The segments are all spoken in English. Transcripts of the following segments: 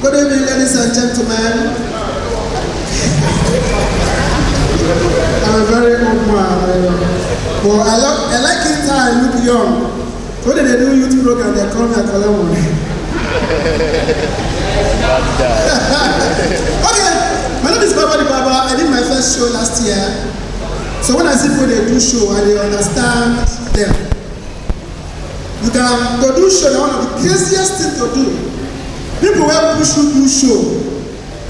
Good evening, ladies and gentlemen. I'm a very old man. But I like it how I look young. When they do youth program, they call me a color one. Okay, my name is Baba the Baba. I did my first show last year. So when I see people they do show, I they understand them. You can do show, one of the craziest things to do. People will push you do show.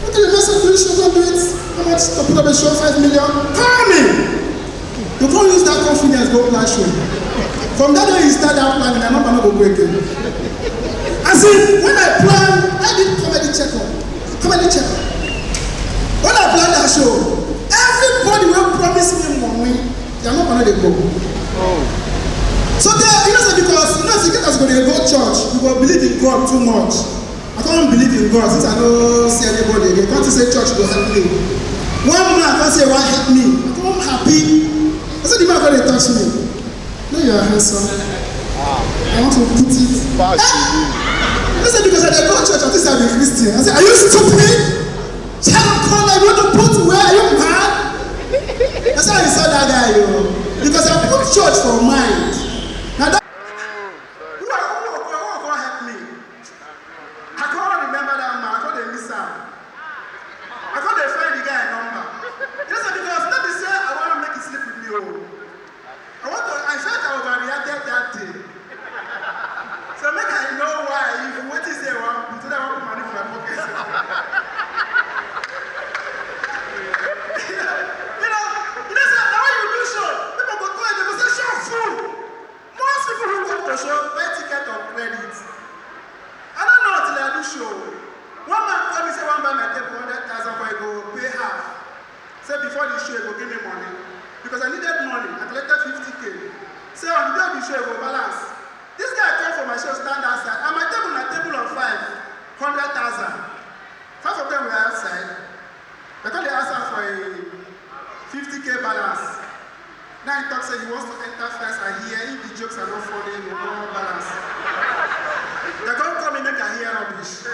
Okay, the message do show, don't do it. How much to put up a show? 5 million? Call me! You can't use that confidence, go plan show. From that day you start that planning, I'm not going to break it. I see, when I plan, I did comedy check-up. Comedy check-up. When I plan that show, everybody will promise me money. They are not going to go. Oh. So there, you know, because you know, if you get us going to go church, you will believe in God too much. I can't believe in God since I don't see anybody again. Can't say church will help me. One man can't say why help me. I'm happy. I said the man going to touch me. No, you are handsome. I want to put it. I said because I go to church, I think I'm a Christian. I said, are you stupid? Child of God, I want to put where are you mad? That's how I saw that guy, you know. Because I put church for mind. Now that who will help me? I can't remember that man. I can't miss him. I can't find the guy number. You know, because let me say I want to make it sleep with me. I felt I overreacted that day. So make I know why if what is there one so that I want to money for my pocket. you know, so now when you do show, people go and they go say show full. Most people who go to show buy ticket or credit. I don't know until I do show. One man told me say one buy my table 100,000 for I go pay half. Say before the show, he go give me money. Because I needed money. I collected 50K. So on the day of the show, he go balance. This guy came for my show, stand outside. And my table, a table of 5, 100,000. 5 of them were outside. Because they asked for a 50K balance. Now he talks, say he wants to enter first and hear. If the jokes are not funny, he will not balance. They're going to come and make a hear rubbish.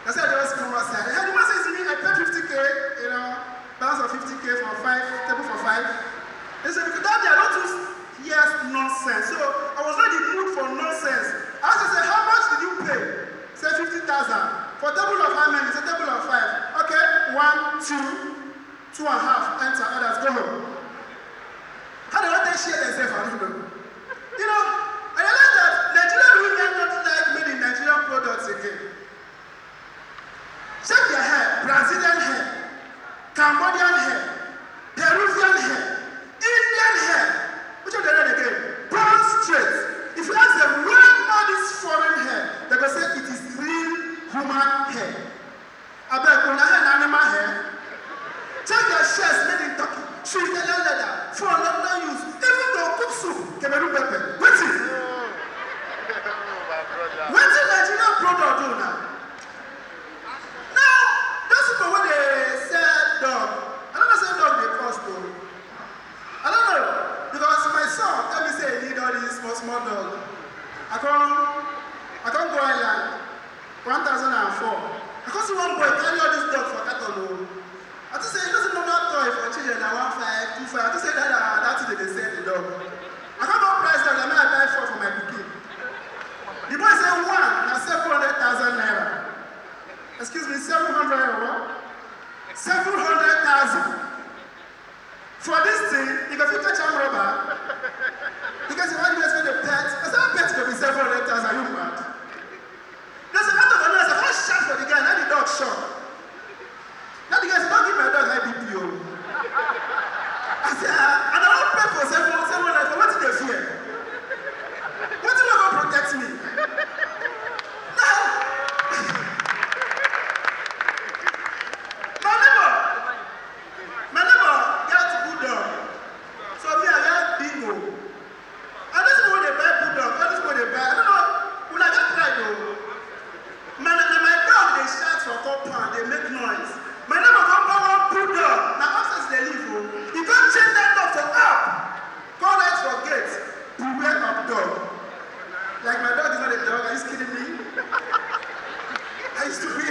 That's why they always come outside. Hey, the man says to me, I paid 50K, you know, balance of 50K for 5, table for 5. They said, because that day I don't use yes nonsense. So I was not in the mood for nonsense. I asked him, say, how much did you pay? Say 50,000. For table of how many? It's a table of 5. Okay, 1, 2, 2.5. Enter, others go home. How do they share themselves? I don't know. You know, I realized that Nigerian women don't like made in Nigerian products again. Check their hair, Brazilian hair, Cambodian hair, Peruvian hair, Indian hair. Which one they read again? Brown straight. If you ask them, where all this foreign hair, they will say it is real human hair. I bet when I had animal hair, check their shirts made in Turkey, Storyteller leather, for London use, even though cook soup, Cameroon pepper. Wait it. What did Nigerian product do now? Now, those people when they sell dog, I don't know say dog they cost though. I don't know. Because my son tell me say he need all these small dog. I can't go island. 1004. I can't see one boy carry all this dog for cattle. I just say it doesn't normal toy for children at 15, 25. I just say that thing they sell the dog. I can't go price dog. I mean I buy 4 for my cooking. The boy say 1 na 700,000 naira. Excuse me, 700 what? 700,000. For this thing, you can fit a charm rubber. Because when you spend a pet, I said, a pet could be 700,000, you mad? There's a lot of money. I said, how shot for the guy? Now the dog shot. Now the guy said, don't give my dog high BPO. I said, and I don't pay for 700, for what did they fear? What did they go protect me? Now, my neighbor gets good dog. So me, I got bingo. And this is what they buy good dog. This is what they buy. I don't know. When I get pride though. My dog, they shout for compound. They make noise. My neighbor come buy one good dog. Now upstairs they live. He can't change that dog to up. Call right for gate. Beware of dog. Like my dog is not a dog. Are you kidding me? I used to be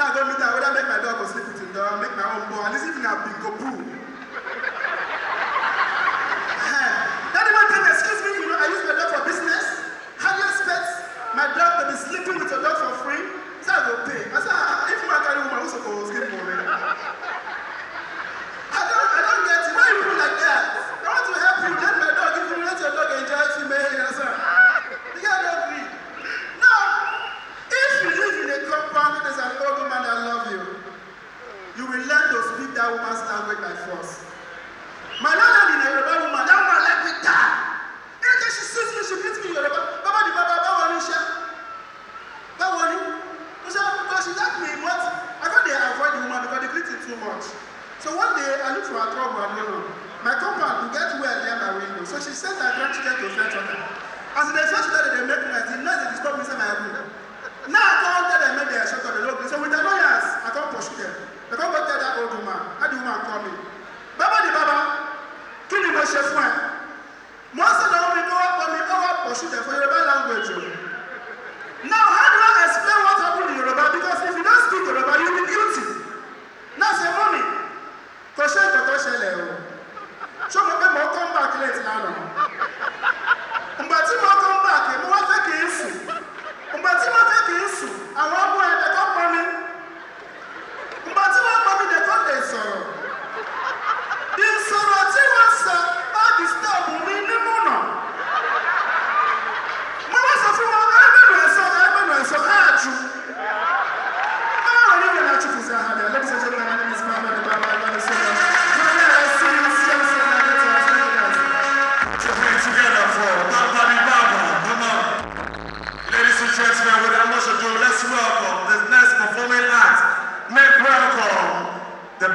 Now I go meet her, whether make my dog go sleep with him, or make my own boy, at least even a bingo poo. That man tell me, excuse me, you know, I use my dog for business. How do you expect my dog to be sleeping with your dog for free? So I go pay. I said, if you want to carry woman, who's supposed to sleep for me? I don't get it. Why are you doing like that? I want to help you. Let my dog, if you let your dog enjoy female, you know, you can't help me. Now, if you live in a compound and there's an old woman that loves you, you will learn to speak that woman's language by force. My landlady is a Yoruba woman. That woman let me die. Anytime she sees me, she greets me in Yoruba. Baba di Baba, Bawani, Sha. Bawani. Because she liked me, but I thought they avoid the woman because they greet it too much. So one day, I looked for a trouble and no. My compound will get well near my window. So she sent her grandchildren to fetch her. As they fetch her, they make noise. The noise they disturb me inside my window. Now I can't tell them maybe I shut up the local. So with annoyance, I can't pursue them. They can't go tell that old woman. How the woman call me? Baba di Baba, kill the chef one. Most of the women go up on me, pursue them for Yoruba language. Now, how do I explain what happened in Yoruba? Because if you don't speak Yoruba, you'll be guilty. Now say mommy. Koshe Kotoshe Leo. Show me more come back late now. Mbati mo come back, mo wa fake issue. Mbati mo fake issue. Àwọn boy dey come for me. Mbati mo mommy dey come dey sọ̀rọ̀. Di sọ̀rọ̀ tí wọ́n sọ, ó disturb mi ní múnà. Mo wá sọ fún wọn, ẹgbẹ́ rẹ̀ sọ áàjù. Báwo ni ìrìn àjò fi sàhà dẹ̀? Ladies and gentlemen, my name is Mohammed Baba. I love you so much. Together for Baba di Baba. Come on. Ladies and gentlemen, without much ado, let's welcome the next performing act. Make welcome the